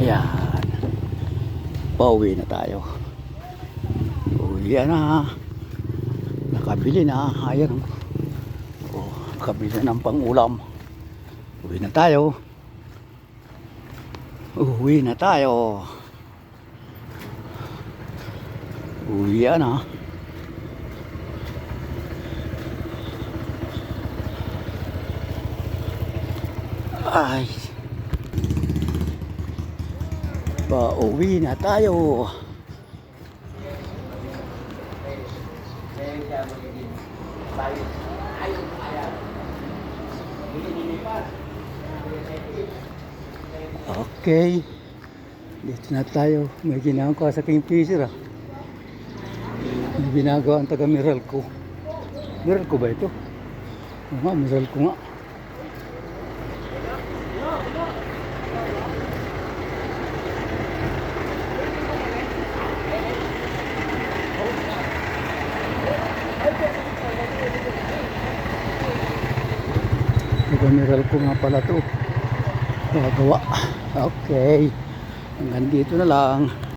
Ayan. Pauwi na tayo. Uwi na. Nakabili na. Ayan. Oh, nakabili na ng pang-ulam. Uwi na tayo. Uwi na tayo. Uwi na. Ay. Pauwi na tayo. Okay. Dito na tayo. May ginagawa sa Kingfisher ah. May ginagawa ang taga Meralco. Meralco ba ito? Oo nga, Meralco nga. Taga Meralco nga pala to. Gagawa. Okay. Hanggang dito na lang.